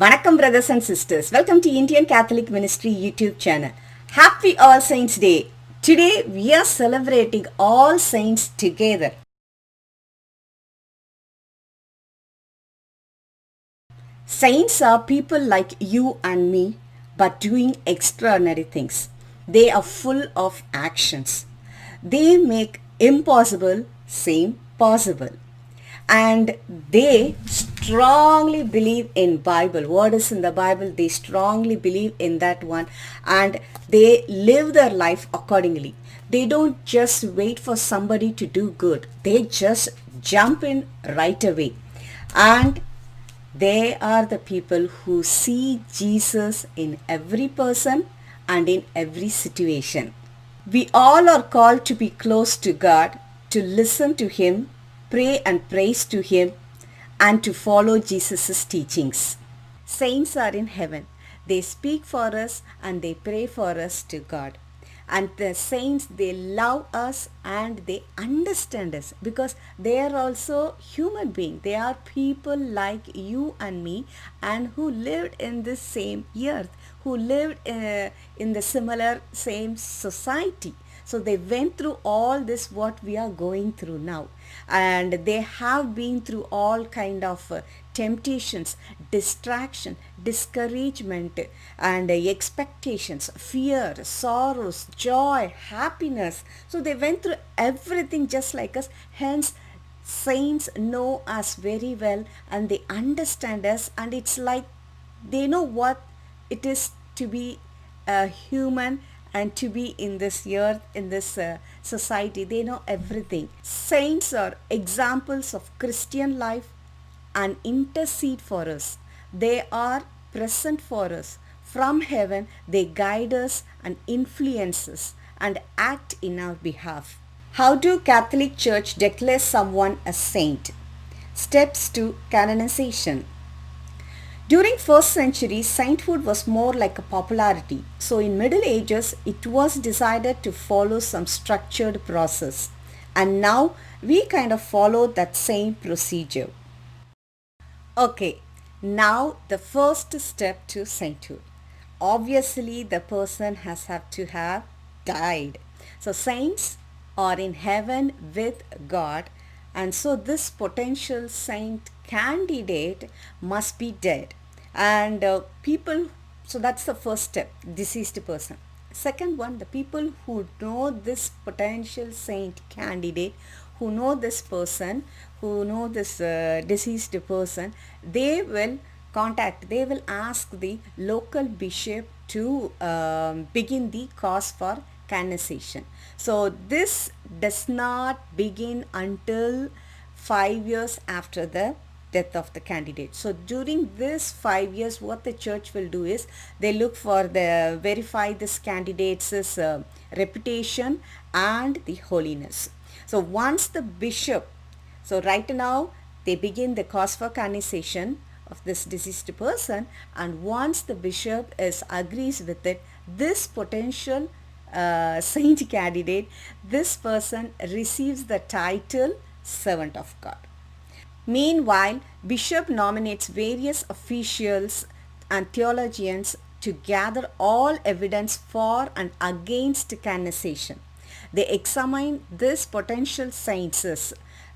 Vanakkam brothers and sisters. Welcome to Indian Catholic Ministry YouTube channel. Happy All Saints Day. Today we are celebrating all saints together. Saints are people like you and me but doing extraordinary things. They are full of actions. They make impossible seem possible. And they strongly believe in Bible. What is in the Bible? They strongly believe in that one and they live their life accordingly. They don't just wait for somebody to do good. They just jump in right away. And they are the people who see Jesus in every person and in every situation. We all are called to be close to God, to listen to Him, pray and praise to Him, and to follow Jesus' teachings. Saints are in heaven. They speak for us and they pray for us to God. And the saints, they love us and they understand us because they are also human beings. They are people like you and me and who lived in the same earth, who lived in the similar same society. So they went through all this what we are going through now, and they have been through all kind of temptations, distraction, discouragement, and expectations, fear, sorrows, joy, happiness. So they went through everything just like us. Hence, saints know us very well and they understand us, and it's like they know what it is to be a human and to be in this earth, in this society. They know everything. Saints are examples of Christian life and intercede for us. They are present for us. From heaven, they guide us and influence us and act in our behalf. How do Catholic Church declare someone a saint? Steps to canonization. During 1st century, sainthood was more like a popularity. So in Middle Ages, it was decided to follow some structured process. And now we kind of follow that same procedure. Okay, now the first step to sainthood. Obviously, the person has had to have died. So saints are in heaven with God, and so this potential saint candidate must be dead. And people, so that's the first step, deceased person. Second one, the people who know this potential saint candidate, who know this person, who know this deceased person, they will ask the local bishop to begin the cause for canonization. So this does not begin until 5 years after the death of the candidate. So during this 5 years, what the church will do is they look for verify this candidate's reputation and the holiness. So once the bishop, so right now they begin the cause for canonization of this deceased person, and once the bishop agrees with it, this potential saint candidate, this person receives the title servant of God. Meanwhile, bishop nominates various officials and theologians to gather all evidence for and against canonization. They examine this potential saints,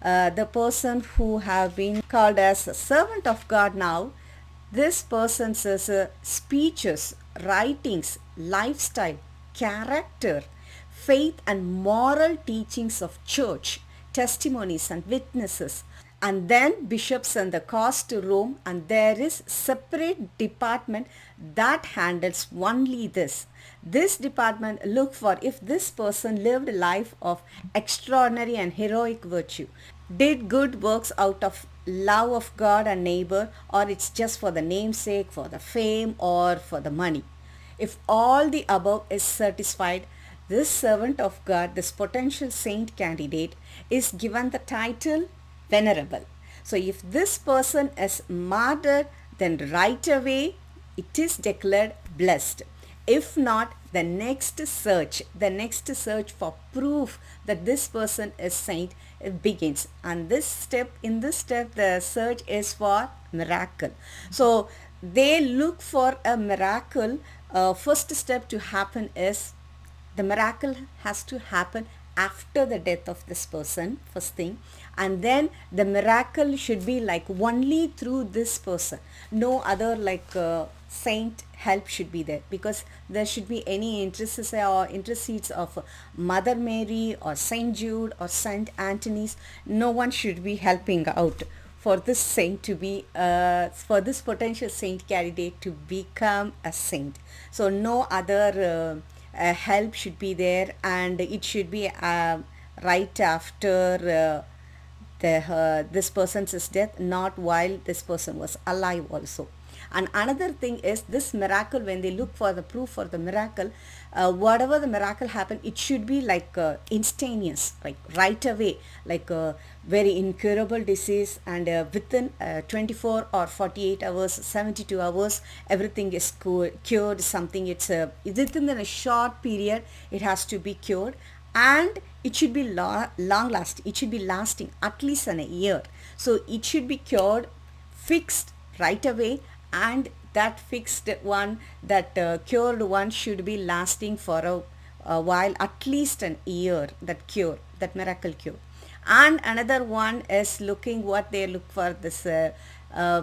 the person who have been called as a servant of God now, this person's speeches, writings, lifestyle, character, faith and moral teachings of church, testimonies and witnesses. And then bishops send the cause to Rome, and there is separate department that handles only this. This department look for if this person lived a life of extraordinary and heroic virtue, did good works out of love of God and neighbor, or it's just for the namesake, for the fame, or for the money. If all the above is satisfied, this servant of God, this potential saint candidate, is given the title Venerable. So if this person is martyred, then right away it is declared blessed. If not, the next search for proof that this person is saint begins. And in this step, the search is for miracle. So they look for a miracle. First step to happen is the miracle has to happen after the death of this person, first thing, and then the miracle should be like only through this person, no other like saint help should be there, because there should be any intercedes of Mother Mary or Saint Jude or Saint Anthony's. No one should be helping out for this saint to be for this potential saint candidate to become a saint. So no other help should be there, and it should be right after this person's death, not while this person was alive also. And another thing is this miracle, when they look for the proof for the miracle, whatever the miracle happened, it should be like instantaneous, like right away, like a very incurable disease, and within 24 or 48 hours, 72 hours, everything is cured. Something, it's within a short period it has to be cured, and it should be long lasting. It should be lasting at least a year. So it should be cured, fixed right away, and that fixed one, that cured one should be lasting for a while, at least an year, that cure, that miracle cure. And another one is looking, what they look for this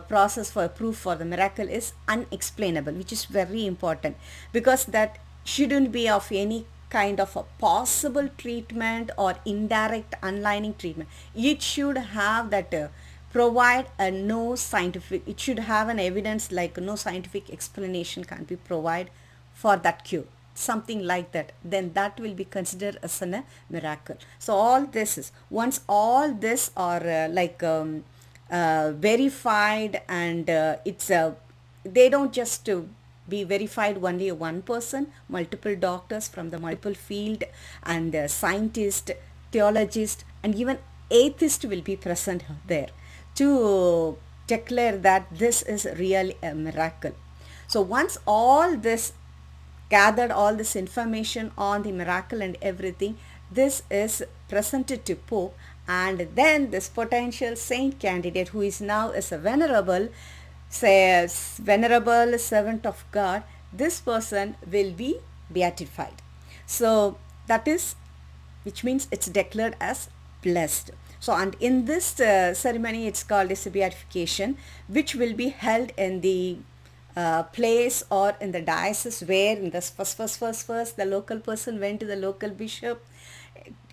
process for proof for the miracle is unexplainable, which is very important, because that shouldn't be of any kind of a possible treatment or indirect unlining treatment. It should have that provide a no scientific, it should have an evidence like no scientific explanation can be provided for that cure, something like that, then that will be considered as a miracle. So all this is, once all this are verified, and it's they don't just be verified only one person, multiple doctors from the multiple field, and scientist, theologist, and even atheist will be present there to declare that this is really a miracle. So once all this gathered, all this information on the miracle and everything, this is presented to Pope, and then this potential saint candidate, who is now as a venerable, says venerable servant of God, this person will be beatified. So that is, which means it's declared as blessed. So, and in this ceremony, it's called as a beatification, which will be held in the place or in the diocese where in the first the local person went to the local bishop.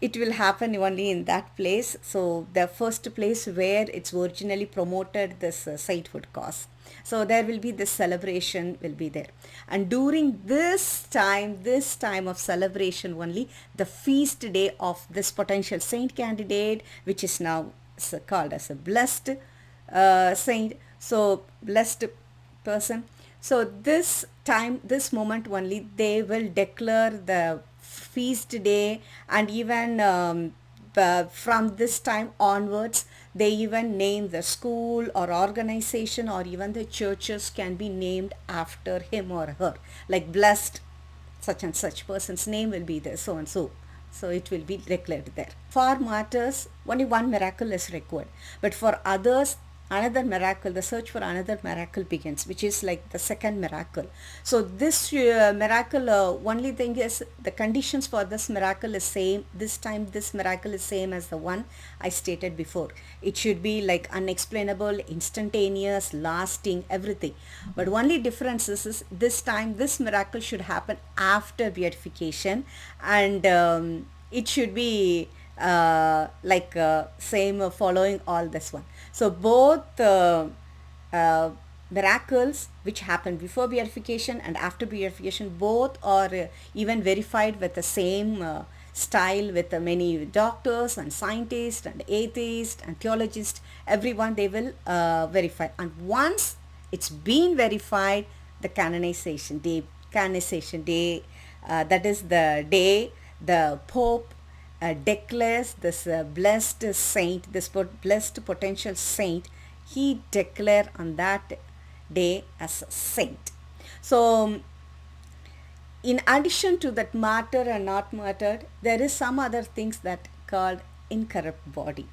It will happen only in that place. So the first place where it's originally promoted this sainthood cause. So there will be this celebration will be there, and during this time of celebration only, the feast day of this potential saint candidate, which is now called as a blessed saint, so blessed person. So this time, this moment only, they will declare the feast day, and even from this time onwards, they even name the school or organization, or even the churches can be named after him or her, like blessed such and such person's name will be there, so and so. So it will be declared there. For martyrs, only one miracle is required, but for others, another miracle, the search for another miracle begins, which is like the second miracle. So this miracle, only thing is the conditions for this miracle is same. This time this miracle is same as the one I stated before. It should be like unexplainable, instantaneous, lasting, everything. But only difference is this time this miracle should happen after beatification, and it should be same following all this one. So both miracles which happen before beatification and after beatification, both are even verified with the same style, with many doctors and scientists and atheists and theologists, everyone they will verify. And once it's been verified, the canonization day, that is the day the Pope declares this blessed saint, this blessed potential saint, he declared on that day as a saint. So in addition to that martyr and not martyred, there is some other things that called incorrupt body.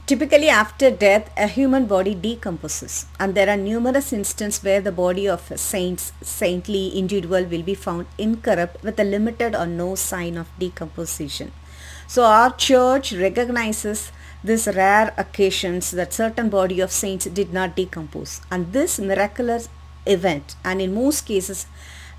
Typically, after death, a human body decomposes, and there are numerous instances where the body of a saintly individual will be found incorrupt with a limited or no sign of decomposition. So, our church recognizes these rare occasions that certain body of saints did not decompose, and this miraculous event, and in most cases,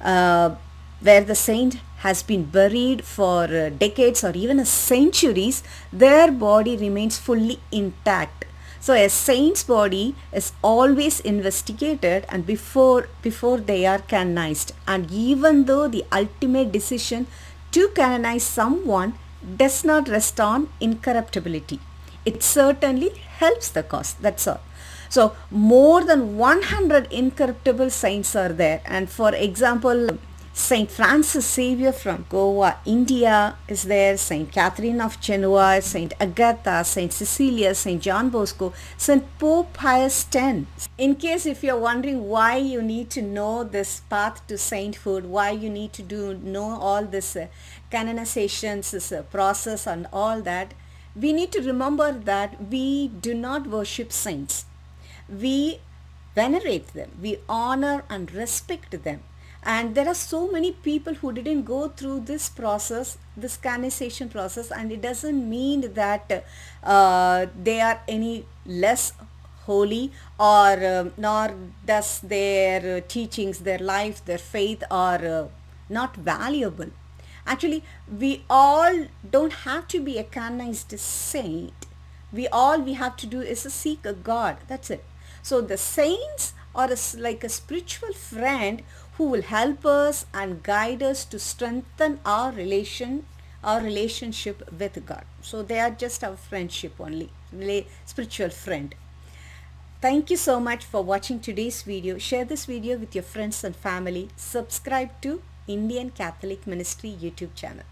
where the saint has been buried for decades or even centuries, their body remains fully intact. So a saint's body is always investigated and before they are canonized. And even though the ultimate decision to canonize someone does not rest on incorruptibility, it certainly helps the cause. That's all. So more than 100 incorruptible saints are there. And for example, Saint Francis Xavier from Goa, India is there, Saint Catherine of Genoa, Saint Agatha, Saint Cecilia, Saint John Bosco, Saint Pope Pius X. In case if you're wondering why you need to know this path to sainthood, why you need to know all this canonizations, this process and all that, we need to remember that we do not worship saints. We venerate them, we honor and respect them. And there are so many people who didn't go through this process, this canonization process, and it doesn't mean that they are any less holy or nor does their teachings, their life, their faith are not valuable. Actually, we all don't have to be a canonized saint. All we have to do is to seek a God. That's it. So the saints are like a spiritual friend who will help us and guide us to strengthen our relationship with God. So they are just our friendship only, spiritual friend. Thank you so much for watching today's video. Share this video with your friends and family. Subscribe to Indian Catholic Ministry YouTube channel.